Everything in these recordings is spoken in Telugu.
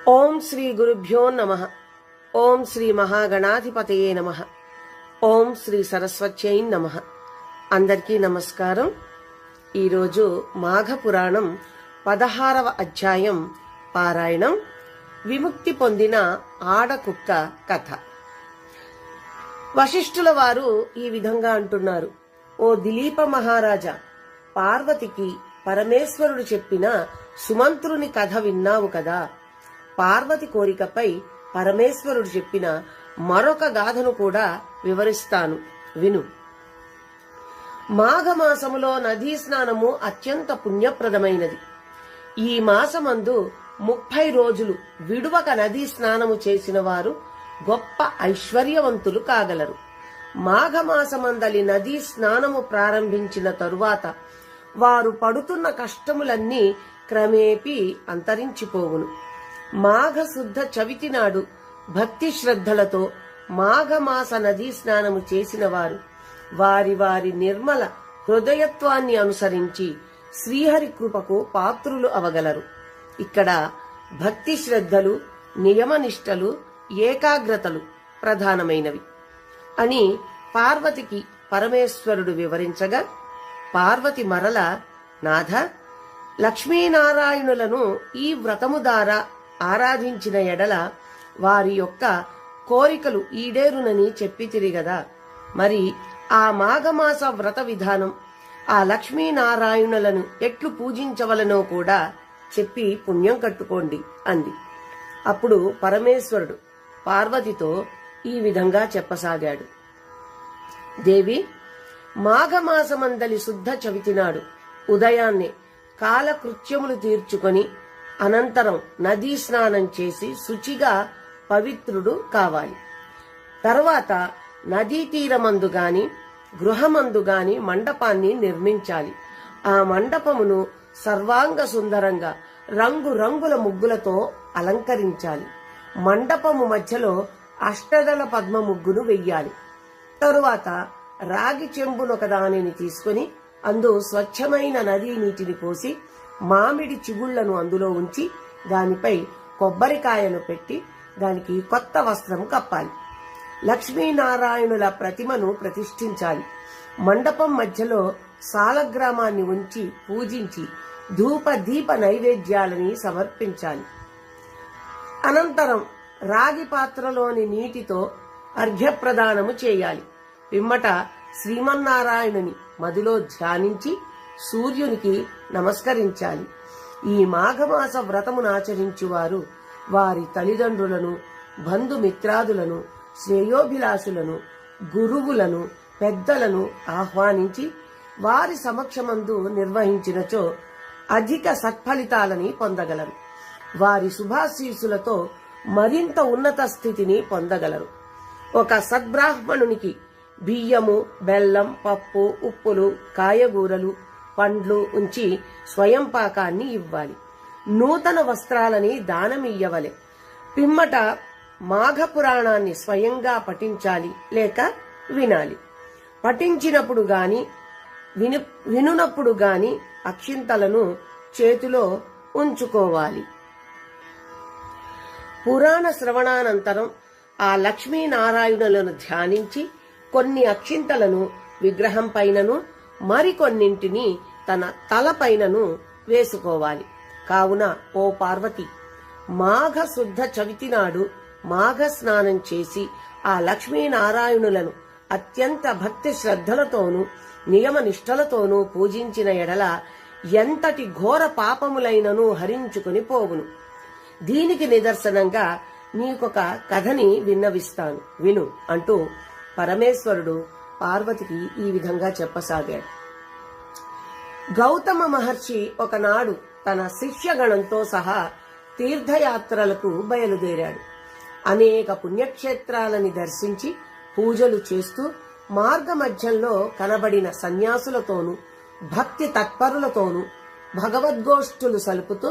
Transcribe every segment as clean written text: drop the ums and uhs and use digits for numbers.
ఓం శ్రీ గురుభ్యో నమః. ఓం శ్రీ మహాగణాధిపతయే నమః. ఓం శ్రీ సరస్వత్యై నమః. అందరికీ నమస్కారం. ఈరోజు మాఘ పురాణం 16వ అధ్యాయం పారాయణం. విముక్తి పొందిన ఆడకుక్క కథ. వశిష్ఠుల వారు ఈ విధంగా అంటున్నారు: ఓ దిలీప మహారాజా, పార్వతికి పరమేశ్వరుడు చెప్పిన సుమంత్రుని కథ విన్నావు కదా. పార్వతి కోరికపై పరమేశ్వరుడు చెప్పిన మరొక గాథను కూడా వివరిస్తాను, విను. మాఘమాసములో నదీ స్నానము అత్యంత పుణ్యప్రదమైనది. ఈ మాసమందు 30 రోజులు విడువక నదీ స్నానము చేసిన వారు గొప్ప ఐశ్వర్యవంతులు కాగలరు. మాఘమాసమందలి నదీ స్నానము ప్రారంభించిన తరువాత వారు పడుతున్న కష్టములన్నీ క్రమేపీ అంతరించిపోవును. మాఘశుద్ధ చవితి నాడు భక్తి శ్రద్ధలతో మాఘమాస నదీ స్నానము చేసిన వారు వారి వారి నిర్మల హృదయత్వాన్ని అనుసరించి శ్రీహరి కృపకు పాత్రులు అవగలరు. ఇక్కడ భక్తి శ్రద్ధలు, నియమనిష్టలు, ఏకాగ్రతలు ప్రధానమైనవి అని పార్వతికి పరమేశ్వరుడు వివరించగా, పార్వతి మరల, నాథ, లక్ష్మీనారాయణులను ఈ వ్రతము ద్వారా ఆరాధించిన ఎడల వారి యొక్క కోరికలు ఈడేరునని చెప్పితిరి గదా. మరి ఆ మాఘమాస వ్రత విధానం, ఆ లక్ష్మీనారాయణులను ఎట్లు పూజించవలనో కూడా చెప్పి పుణ్యం కట్టుకోండి అంది. అప్పుడు పరమేశ్వరుడు పార్వతితో ఈ విధంగా చెప్పసాగాడు: దేవి, మాఘమాసమందలి శుద్ధ చవితి నాడు ఉదయాన్నే కాలకృత్యములు తీర్చుకొని అనంతరం నదీ స్నానం చేసి శుచిగా పవిత్రుడు కావాలి. తర్వాత నదీ తీరమందు గాని గృహమందు గాని మండపాన్ని నిర్మించాలి. ఆ మండపమును సర్వాంగ సుందరంగా రంగురంగుల ముగ్గులతో అలంకరించాలి. మండపము మధ్యలో అష్టదళ పద్మ ముగ్గును వెయ్యాలి. తరువాత రాగి చెంబునొక దానిని తీసుకుని అందు స్వచ్ఛమైన నదీ నీటిని పోసి మామిడి చిగుళ్లను అందులో ఉంచి దానిపై కొబ్బరికాయను పెట్టి దానికి కొత్త వస్త్రం కప్పాలి. లక్ష్మీనారాయణుల ప్రతిమను ప్రతిష్ఠించాలి. మండపం మధ్యలో సాలగ్రామాన్ని ఉంచి పూజించి ధూప దీప నైవేద్యాలని సమర్పించాలి. అనంతరం రాగి పాత్రలోని నీటితో అర్ఘ్యప్రదానము చేయాలి. పిమ్మట శ్రీమన్నారాయణుని మదిలో ధ్యానించి సూర్యునికి నమస్కరించాలి. ఈ మాఘమాస వ్రతమును ఆచరించువారు వారి తల్లిదండ్రులను, బంధుమిత్రాదులను, శ్రేయోభిలాషులను, గురువులను, పెద్దలను ఆహ్వానించి వారి సమక్షమందు నిర్వహించినచో అధిక సత్ఫలితాలని పొందగలరు. వారి శుభాశీస్సులతో మరింత ఉన్నత స్థితిని పొందగలరు. ఒక సద్బ్రాహ్మణునికి బియ్యము, బెల్లం, పప్పు, ఉప్పులు, కాయగూరలు, పండ్లు ఉంచి స్వయం పాకాన్ని ఇవ్వాలి. నూతన వస్త్రాలని దానమియ్యవలె. పిమ్మట మాఘ పురాణాన్ని స్వయంగా పఠించాలి లేక వినాలి. పఠించినప్పుడు గాని వినునప్పుడు గాని అక్షింతలను చేతిలో ఉంచుకోవాలి. పురాణ శ్రవణానంతరం ఆ లక్ష్మీనారాయణులను ధ్యానించి కొన్ని అక్షింతలను విగ్రహం పైనను మరికొన్నింటిని తన తలపైనను వేసుకోవాలి. కావున ఓ పార్వతి, మాఘ శుద్ధ చవితి నాడు మాఘ స్నానం చేసి ఆ లక్ష్మీనారాయణులను అత్యంత భక్తి శ్రద్ధలతోనూ నియమ నిష్టలతోనూ పూజించిన ఎడల ఎంతటి ఘోర పాపములైనను హరించుకుని పోవును. దీనికి నిదర్శనంగా నీకొక కథని విన్నవిస్తాను, విను అంటూ పరమేశ్వరుడు పార్వతికి ఈ విధంగా చెప్పసాగాడు. గౌతమ మహర్షి ఒకనాడు తన శిష్యగణంతో సహా తీర్థయాత్రలకు బయలుదేరాడు. అనేక పుణ్యక్షేత్రాలని దర్శించి పూజలు చేస్తూ మార్గమధ్యంలో కనబడిన సన్యాసులతోనూ భక్తి తత్పరులతోనూ భగవద్గోష్ఠులు సలుపుతూ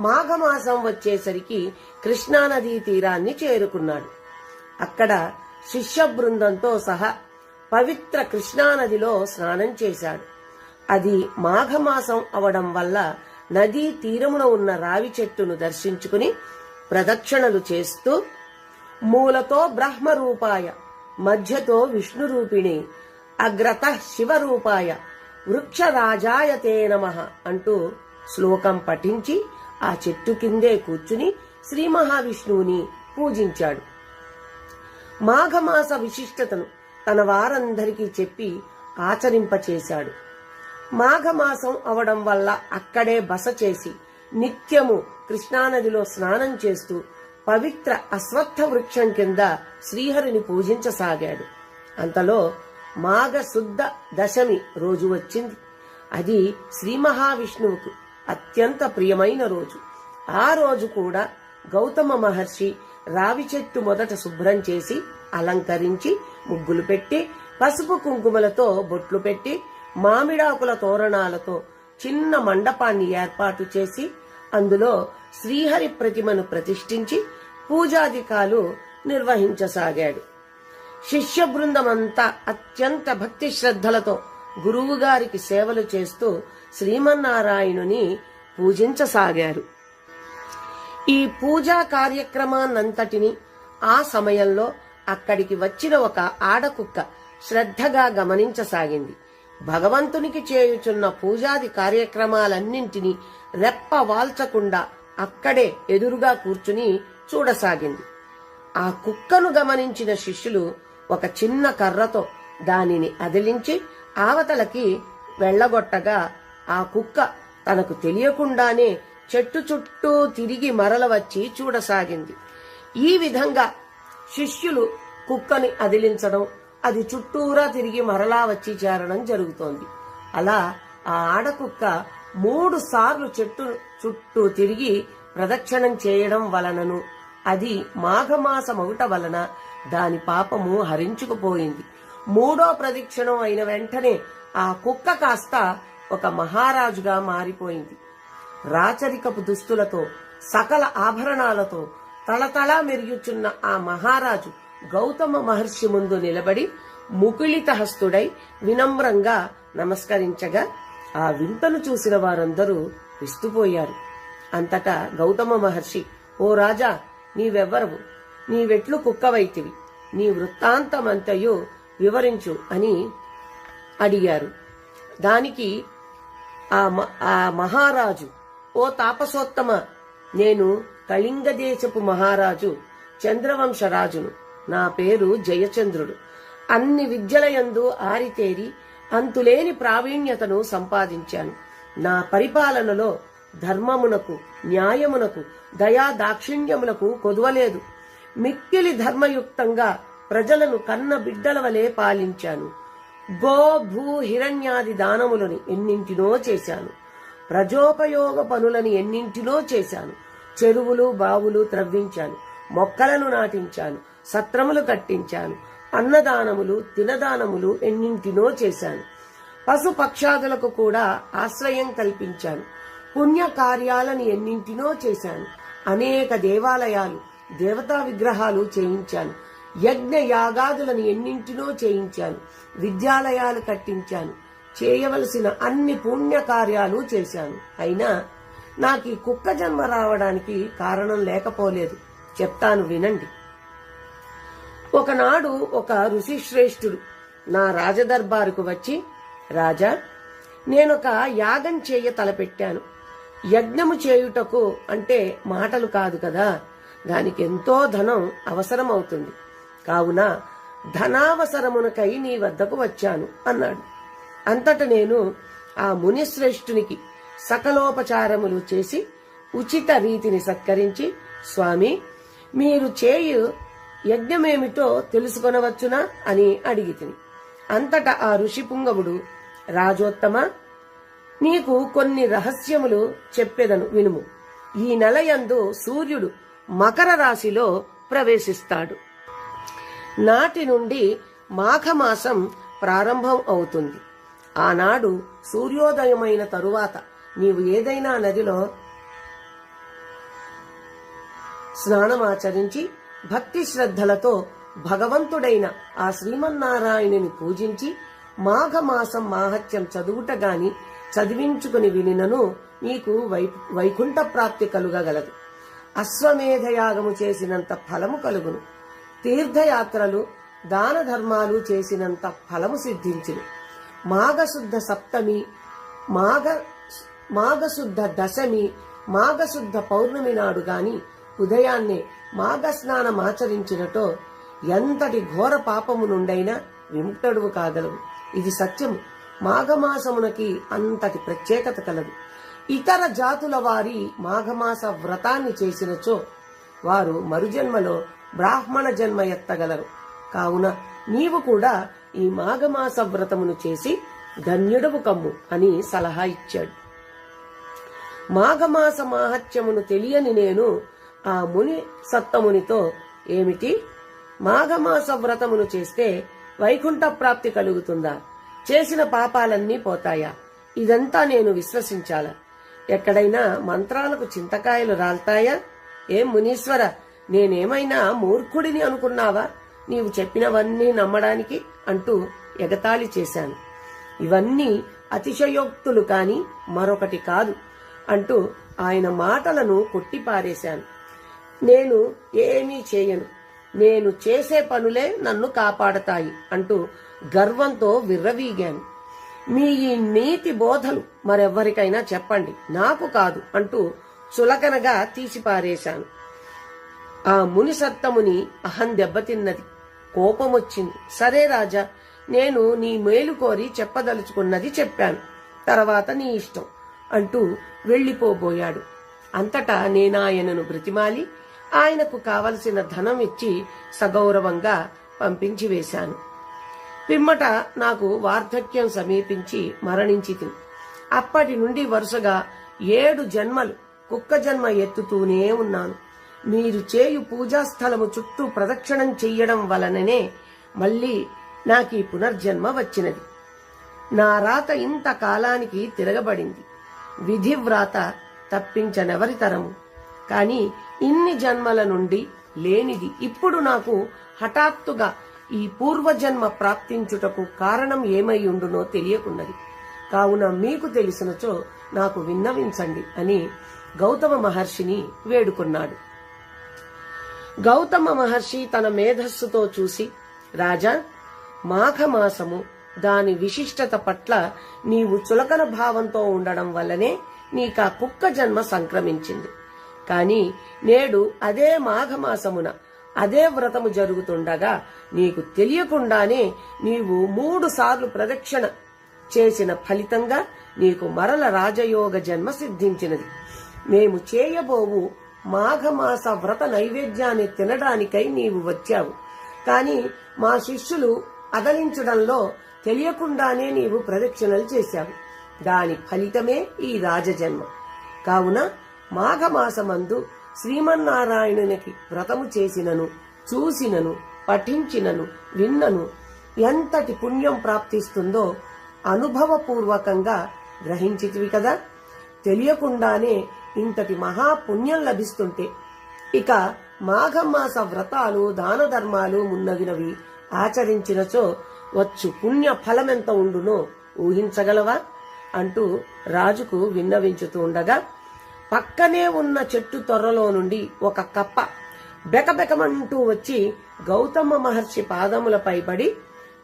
మాఘమాసం వచ్చేసరికి కృష్ణానదీ తీరాన్ని చేరుకున్నాడు. అక్కడ శిష్య బృందంతో సహా పవిత్ర కృష్ణానదిలో స్నానం చేశాడు. అది మాఘమాసం అవడం వల్ల నదీ తీరమున ఉన్న రావి చెట్టును దర్శించుకుని ప్రదక్షిణలు చేస్తూ మూలతో బ్రహ్మరూపాయ, మధ్యతో విష్ణురూపిణి, అగ్రత శివరూపాయ, వృక్షరాజాయ తే నమః అంటూ శ్లోకం పఠించి ఆ చెట్టు కిందే కూర్చుని శ్రీ మహావిష్ణువుని పూజించాడు. మాఘమాస విశిష్టతను తన వారందరికీ చెప్పి ఆచరింపచేశాడు. మాఘమాసం అవడం వల్ల అక్కడే బస చేసి నిత్యము కృష్ణానదిలో స్నానం చేస్తూ పవిత్ర అశ్వత్థ వృక్షం కింద శ్రీహరిని పూజించసాగాడు. అంతలో మాఘ శుద్ధ దశమి రోజు వచ్చింది. అది శ్రీ మహావిష్ణువుకు అత్యంత ప్రియమైన రోజు. ఆ రోజు కూడా గౌతమ మహర్షి రావి చెట్టు మొదట శుభ్రం చేసి అలంకరించి ముగ్గులు పెట్టి పసుపు కుంకుమలతో బొట్లు పెట్టి మామిడాకుల తోరణాలతో చిన్న మండపాన్ని ఏర్పాటు చేసి అందులో శ్రీహరి ప్రతిమను ప్రతిష్ఠించి పూజాధికాలు నిర్వహించసాగాడు. శిష్య బృందమంతా అత్యంత భక్తి శ్రద్ధలతో గురువుగారికి సేవలు చేస్తూ శ్రీమన్నారాయణుని పూజించసాగారు. ఈ పూజా కార్యక్రమాన్నంతటిని ఆ సమయంలో అక్కడికి వచ్చిన ఒక ఆడకుక్క శ్రద్ధగా గమనించసాగింది. భగవంతునికి చేయుచున్న పూజాది కార్యక్రమాలన్నింటినీ రెప్ప వాల్చకుండా అక్కడే ఎదురుగా కూర్చుని చూడసాగింది. ఆ కుక్కను గమనించిన శిష్యులు ఒక చిన్న కర్రతో దానిని అదిలించి ఆవతలకి వెళ్లగొట్టగా ఆ కుక్క తనకు తెలియకుండానే చెట్టు చుట్టూ తిరిగి మరల వచ్చి చూడసాగింది. ఈ విధంగా శిష్యులు కుక్కని అదిలించడం, అది చుట్టూరా తిరిగి మరలా వచ్చి చేరడం జరుగుతోంది. అలా ఆ ఆడకుక్క 3 సార్లు చెట్టు చుట్టూ తిరిగి ప్రదక్షిణం చేయడం వలనను అది మాఘమాసమవుట వలన దాని పాపము హరించుకుపోయింది. 3వ ప్రదక్షిణం అయిన వెంటనే ఆ కుక్క కాస్త ఒక మహారాజుగా మారిపోయింది. రాచరికపు దుస్తులతో సకల ఆభరణాలతో తళతళా మెరుగుచున్న ఆ మహారాజు గౌతమ మహర్షి ముందు నిలబడి ముకుళిత హస్తుడై వినమ్రంగా నమస్కరించగా ఆ వింతను చూసిన వారందరూ విస్తుపోయారు. అంతటా గౌతమ మహర్షి, ఓ రాజా, నీవెవ్వరవు? నీవెట్లు కుక్కవైతివి? నీ వృత్తాంతమంతయు వివరించు అని అడిగారు. దానికి ఆ మహారాజు, ఓ తాపసోత్తమ, నేను కళింగ దేశపు మహారాజు చంద్రవంశరాజును. నా పేరు జయచంద్రుడు. అన్ని విద్యలయందు ఆరితేరి అంతులేని ప్రావీణ్యతను సంపాదించాను. నా పరిపాలనలో ధర్మమునకు, న్యాయమునకు, దయా దాక్షిణ్యములకు కొదువలేదు. మిక్కిలి ధర్మయుక్తంగా ప్రజలను కన్న బిడ్డల వలె పాలించాను. గో భూ హిరణ్యాది దానములని ఎన్నింటినో చేశాను. ప్రజోపయోగ పనులని ఎన్నింటినో చేశాను. చెరువులు బావులు త్రవ్వించాను. మొక్కలను నాటించాను. సత్రములు కట్టించాను. అన్నదానములు తినదానములు ఎన్నింటినో చేశాను. పశు పక్షాదులకు కూడా ఆశ్రయం కల్పించాను. పుణ్య కార్యాలను ఎన్నింటినో చేశాను. అనేక దేవాలయాలు, దేవతా విగ్రహాలు చేయించాను. యజ్ఞ యాగాదులను ఎన్నింటినో చేయించాను. విద్యాలయాలు కట్టించాను. చేయవలసిన అన్ని పుణ్య కార్యాలు చేశాను. అయినా నాకు ఈ కుక్క జన్మ రావడానికి కారణం లేకపోలేదు. చెప్తాను వినండి. ఒకనాడు ఒక ఋషిశ్రేష్ఠుడు నా రాజదర్బారుకు వచ్చి, రాజా, నేనొక యాగం చేయ తలపెట్టాను. యజ్ఞము చేయుటకు అంటే మాటలు కాదు కదా, దానికి ఎంతో ధనం అవసరమవుతుంది. కావున ధనావసరమునకై నీ వద్దకు వచ్చాను అన్నాడు. అంతట నేను ఆ మునిశ్రేష్ఠునికి సకలోపచారములు చేసి ఉచిత రీతిని సత్కరించి, స్వామి, మీరు చేయు యజ్ఞమేమిటో తెలుసుకొనవచ్చునా అని అడిగితిని. అంతటా ఆ ఋషి పుంగవుడు, రాజోత్తమ, నీకు కొన్ని రహస్యములు చెప్పెదను వినుము. ఈ నెలయందు సూర్యుడు మకర రాశిలో ప్రవేశిస్తాడు. నాటి నుండి మాఘమాసం ప్రారంభం అవుతుంది. ఆనాడు సూర్యోదయమైన తరువాత నీవు ఏదైనా నదిలో స్నానమాచరించి భక్తి శ్రద్ధలతో భగవంతుడైన ఆ శ్రీమన్నారాయణుని పూజించి మాఘమాసం మాహత్యం చదువుట గాని చదివించుకుని వినినను నీకు వైకుంఠ ప్రాప్తి కలుగగలదు. అశ్వమేధయాగము చేసినంత ఫలము కలుగును. తీర్థయాత్రలు దాన ధర్మాలు చేసినంత ఫలము సిద్ధించును. మాఘశుద్ధ సప్తమి, మాఘశుద్ధ దశమి, మాఘశుద్ధ పౌర్ణమి నాడు గాని ఉదయాన్నే మాఘస్నానమాచరించినటో ఎంతటి ఘోర పాపము నుండైనా విముక్తుడువు కాగలవు. ఇది సత్యము. మాఘమాసమునకి అంతటి ప్రత్యేకత కలదు. ఇతర జాతుల వారి మాఘమాస వ్రతాన్ని చేసినచో వారు మరుజన్మలో బ్రాహ్మణ జన్మ ఎత్తగలరు. కావున నీవు కూడా ఈ మాఘమాస వ్రతమును చేసి ధన్యుడవు కమ్ము అని సలహా ఇచ్చాడు. మాఘమాస మాహత్యమును తెలియని నేను ఆ ముని సత్తమునితో, ఏమిటి, మాఘమాస వ్రతమును చేస్తే వైకుంఠ ప్రాప్తి కలుగుతుందా? చేసిన పాపాలన్నీ పోతాయా? ఇదంతా నేను విశ్వసించాలా? ఎక్కడైనా మంత్రాలకు చింతకాయలు రాల్తాయా? ఏం మునీశ్వర, నేనేమైనా మూర్ఖుడిని అనుకున్నావా నీవు చెప్పినవన్నీ నమ్మడానికి అంటూ ఎగతాళి చేశాను. ఇవన్నీ అతిశయోక్తులు కాని మరొకటి కాదు అంటూ ఆయన మాటలను కొట్టిపారేశాను. నేను ఏమీ చేయను, నేను చేసే పనులే నన్ను కాపాడతాయి అంటూ గర్వంతో విర్రవీగాను. మీ ఈ నీతి బోధలు మరెవ్వరికైనా చెప్పండి, నాకు కాదు అంటూ చులకనగా తీసిపారేశాను. ఆ ముని సత్తముని అహం దెబ్బతిన్నది. కోపమొచ్చింది. సరే రాజా, నేను నీ మేలు కోరి చెప్పదలుచుకున్నది చెప్పాను, తర్వాత నీ ఇష్టం అంటూ వెళ్లిపోబోయాడు. అంతటా నేనాయనను బ్రతిమాలి ఆయనకు కావలసిన ధనం ఇచ్చి సగౌరవంగా పంపించి వేశాను. పిమ్మట నాకు వార్ధక్యం సమీపించి మరణించితిని. అప్పటి నుండి వరుసగా 7 జన్మలు కుక్క జన్మ ఎత్తుతూనే ఉన్నాను. మీరు చేయు పూజాస్థలము చుట్టూ ప్రదక్షిణం చెయ్యడం వలననే మళ్లీ నాకీ పునర్జన్మ వచ్చినది. నా రాత ఇంత కాలానికి తిరగబడింది. విధివ్రాత తప్పించనెవరి తరము. కాని ఇన్ని జన్మల నుండి లేనిది ఇప్పుడు నాకు హఠాత్తుగా ఈ పూర్వజన్మ ప్రాప్తించుటకు కారణం ఏమై ఉండునో తెలియకున్నది. కావున మీకు తెలిసినచో నాకు విన్నవించండి అని గౌతమ మహర్షిని వేడుకున్నాడు. గౌతమ మహర్షి తన మేధస్సుతో చూసి, రాజా, మాఘమాసము దాని విశిష్టత పట్ల నీవు చులకన భావంతో ఉండడం వల్లనే నీకా కుక్క జన్మ సంక్రమించింది. కాని నేడు అదే మాఘమాసమున అదే వ్రతము జరుగుతుండగా నీకు తెలియకుండానే నీవు 3 సార్లు ప్రదక్షిణ చేసిన ఫలితంగా నీకు మరల రాజయోగ జన్మ సిద్ధించినది. మేము చేయబోవు మాఘమాస వ్రత నైవేద్యాన్ని తినడానికై నీవు వచ్చావు. కాని మా శిష్యులు అదలించడంలో తెలియకుండానే నీవు ప్రదక్షిణలు చేశావు. దాని ఫలితమే ఈ రాజజన్మ. కావున మాఘమాసమందు శ్రీమన్నారాయణునికి వ్రతము చేసినను, చూసినను, పఠించినను, విన్నను ఎంతటి పుణ్యం ప్రాప్తిస్తుందో అనుభవపూర్వకంగా గ్రహించితివి కదా. తెలియకుండానే ఇంతటి మహాపుణ్యం లభిస్తుంటే ఇక మాఘమాస వ్రతాలు, దాన ధర్మాలు మున్నగినవి ఆచరించినచో వచ్చు పుణ్య ఫలమెంత ఉండునో ఊహించగలవా అంటూ రాజుకు విన్నవించుతూ ఉండగా పక్కనే ఉన్న చెట్టు తొర్రలో నుండి ఒక కప్ప బెకబెకమంటూ వచ్చి గౌతమ మహర్షి పాదములపై పడి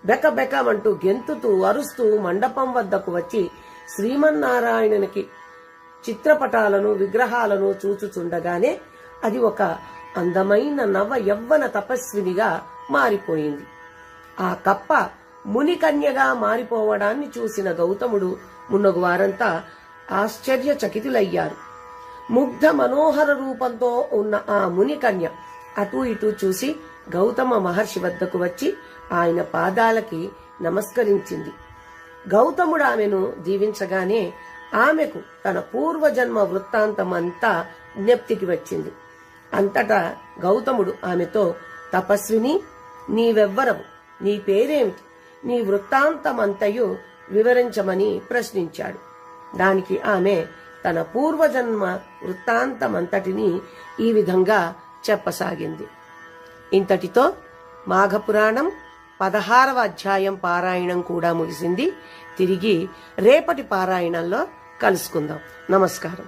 బెకబెకమంటూ గెంతుతూ అరుస్తూ మండపం వద్దకు వచ్చి శ్రీమన్నారాయణునికి చిత్రపటాలను, విగ్రహాలను చూచుచుండగానే అది ఒక అందమైన నవ యవ్వన తపస్వినిగా మారిపోయింది. ఆ కప్ప మునికన్యగా మారిపోవడాన్ని చూసిన గౌతముడు మున్నగు వారంతా ఆశ్చర్యచకితులయ్యారు. ముగ్ధ మనోహర రూపంతో ఉన్న ఆ మునికన్య అటూ ఇటూ చూసి గౌతమ మహర్షి వద్దకు వచ్చి ఆయన పాదాలకి నమస్కరించింది. గౌతముడు ఆమెను దీవించగానే ఆమెకు తన పూర్వజన్మ వృత్తాంతమంతా జ్ఞప్తికి వచ్చింది. అంతటా గౌతముడు ఆమెతో, తపస్విని, నీవెవ్వరవు, నీ పేరేమిటి, నీ వృత్తాంతమంతయు వివరించమని ప్రశ్నించాడు. దానికి ఆమె తన పూర్వజన్మ వృత్తాంతమంతటిని ఈ విధంగా చెప్పసాగింది. ఇంతటితో మాఘపురాణం 16వ అధ్యాయం పారాయణం కూడా ముగిసింది. తిరిగి రేపటి పారాయణంలో కలుసుకుందాం. నమస్కారం.